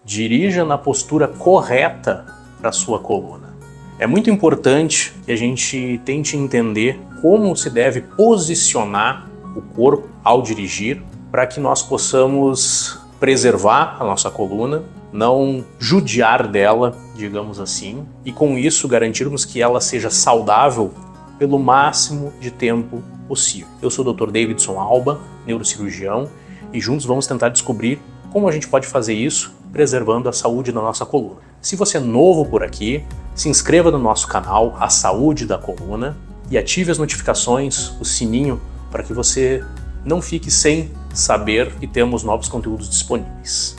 dirija na postura correta para a sua coluna. É muito importante que a gente tente entender como se deve posicionar o corpo ao dirigir para que nós possamos preservar a nossa coluna, não judiar dela, digamos assim, e com isso garantirmos que ela seja saudável pelo máximo de tempo possível. Eu sou o Dr. Davidson Alba, neurocirurgião, e juntos vamos tentar descobrir como a gente pode fazer isso preservando a saúde da nossa coluna. Se você é novo por aqui, se inscreva no nosso canal A Saúde da Coluna e ative as notificações, o sininho, para que você não fique sem saber que temos novos conteúdos disponíveis.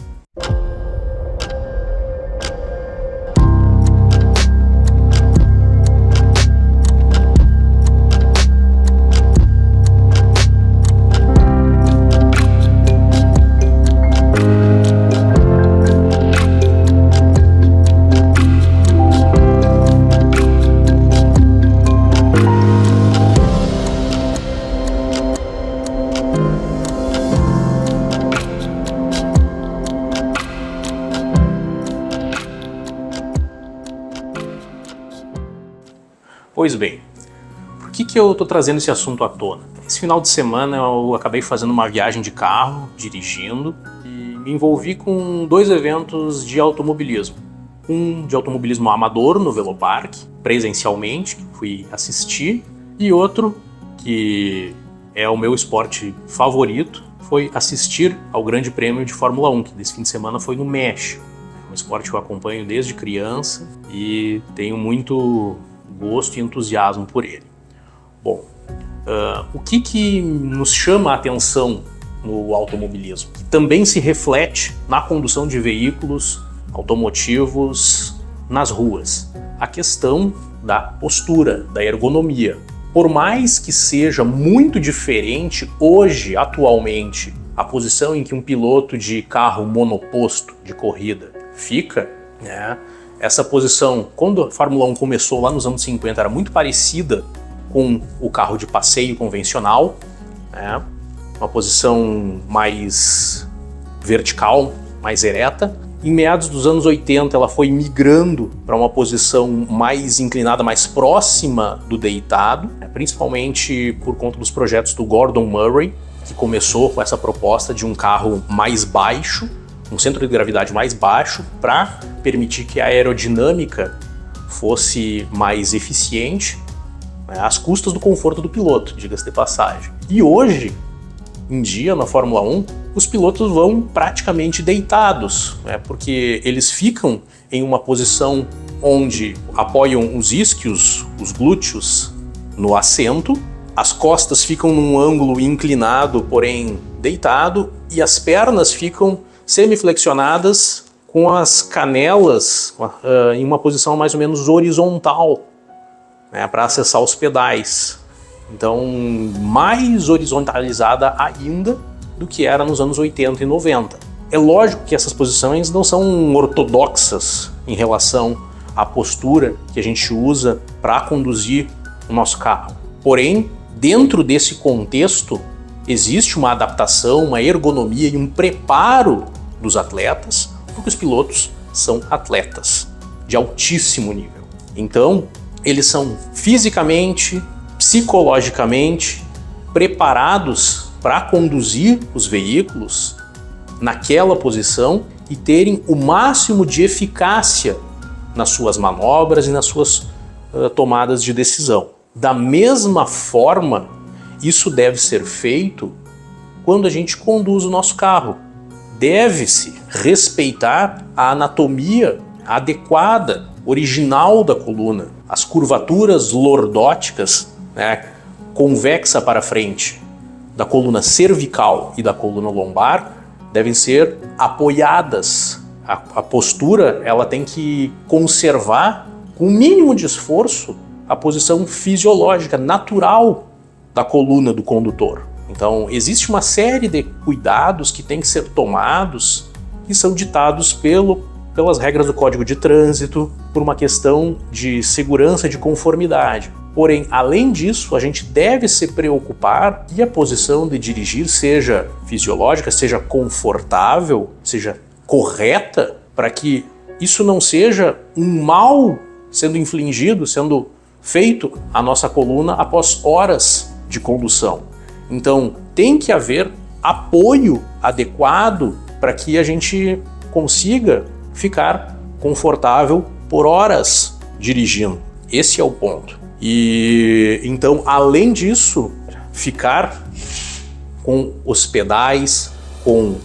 Pois bem, por que eu estou trazendo esse assunto à tona? Esse final de semana eu acabei fazendo uma viagem de carro, dirigindo, e me envolvi com dois eventos de automobilismo. Um de automobilismo amador no Velopark, presencialmente, que fui assistir, e outro, que é o meu esporte favorito, foi assistir ao Grande Prêmio de Fórmula 1, que desse fim de semana foi no México. É um esporte que eu acompanho desde criança e tenho muito gosto e entusiasmo por ele. Bom, o que nos chama a atenção no automobilismo? Que também se reflete na condução de veículos automotivos nas ruas. A questão da postura, da ergonomia. Por mais que seja muito diferente hoje, atualmente, a posição em que um piloto de carro monoposto de corrida fica, né? Essa posição, quando a Fórmula 1 começou lá nos anos 50, era muito parecida com o carro de passeio convencional, né? Uma posição mais vertical, mais ereta. Em meados dos anos 80, ela foi migrando para uma posição mais inclinada, mais próxima do deitado, principalmente por conta dos projetos do Gordon Murray, que começou com essa proposta de um carro mais baixo, um centro de gravidade mais baixo, para permitir que a aerodinâmica fosse mais eficiente, né, às custas do conforto do piloto, diga-se de passagem. E hoje em dia, na Fórmula 1, os pilotos vão praticamente deitados, né, porque eles ficam em uma posição onde apoiam os isquios, os glúteos, no assento, as costas ficam num ângulo inclinado, porém deitado, e as pernas ficam semiflexionadas com as canelas em uma posição mais ou menos horizontal, né, para acessar os pedais. Então, mais horizontalizada ainda do que era nos anos 80 e 90. É lógico que essas posições não são ortodoxas em relação à postura que a gente usa para conduzir o nosso carro. Porém, dentro desse contexto, existe uma adaptação, uma ergonomia e um preparo dos atletas, porque os pilotos são atletas de altíssimo nível. Então, eles são fisicamente, psicologicamente preparados para conduzir os veículos naquela posição e terem o máximo de eficácia nas suas manobras e nas suas tomadas de decisão. Da mesma forma, isso deve ser feito quando a gente conduz o nosso carro. Deve-se respeitar a anatomia adequada, original da coluna. As curvaturas lordóticas, né, convexa para frente, da coluna cervical e da coluna lombar, devem ser apoiadas. A postura ela tem que conservar, com o mínimo de esforço, a posição fisiológica, natural da coluna do condutor. Então, existe uma série de cuidados que têm que ser tomados e são ditados pelas regras do Código de Trânsito, por uma questão de segurança e de conformidade. Porém, além disso, a gente deve se preocupar que a posição de dirigir seja fisiológica, seja confortável, seja correta, para que isso não seja um mal sendo infligido, sendo feito à nossa coluna após horas de condução. Então, tem que haver apoio adequado para que a gente consiga ficar confortável por horas dirigindo. Esse é o ponto. E então, além disso, ficar com os pedais, com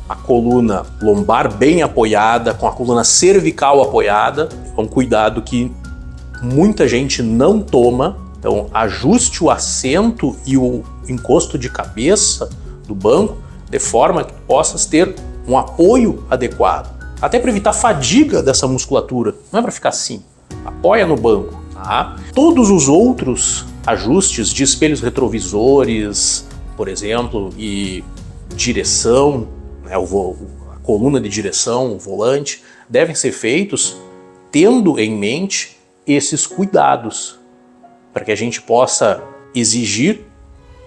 a coluna lombar bem apoiada, com a coluna cervical apoiada, é um cuidado que muita gente não toma. Então, ajuste o assento e o encosto de cabeça do banco de forma que possas ter um apoio adequado, até para evitar fadiga dessa musculatura. Não é para ficar assim. Apoia no banco, tá? Todos os outros ajustes de espelhos retrovisores, por exemplo, e direção, né, a coluna de direção, o volante, devem ser feitos tendo em mente esses cuidados, para que a gente possa exigir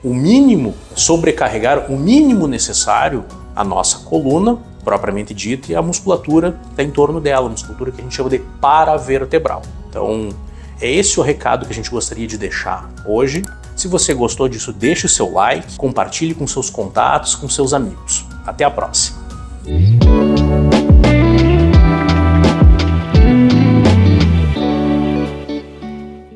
o mínimo, sobrecarregar o mínimo necessário à nossa coluna, propriamente dita, e a musculatura que está em torno dela, a musculatura que a gente chama de paravertebral. Então, é esse o recado que a gente gostaria de deixar hoje. Se você gostou disso, deixe o seu like, compartilhe com seus contatos, com seus amigos. Até a próxima!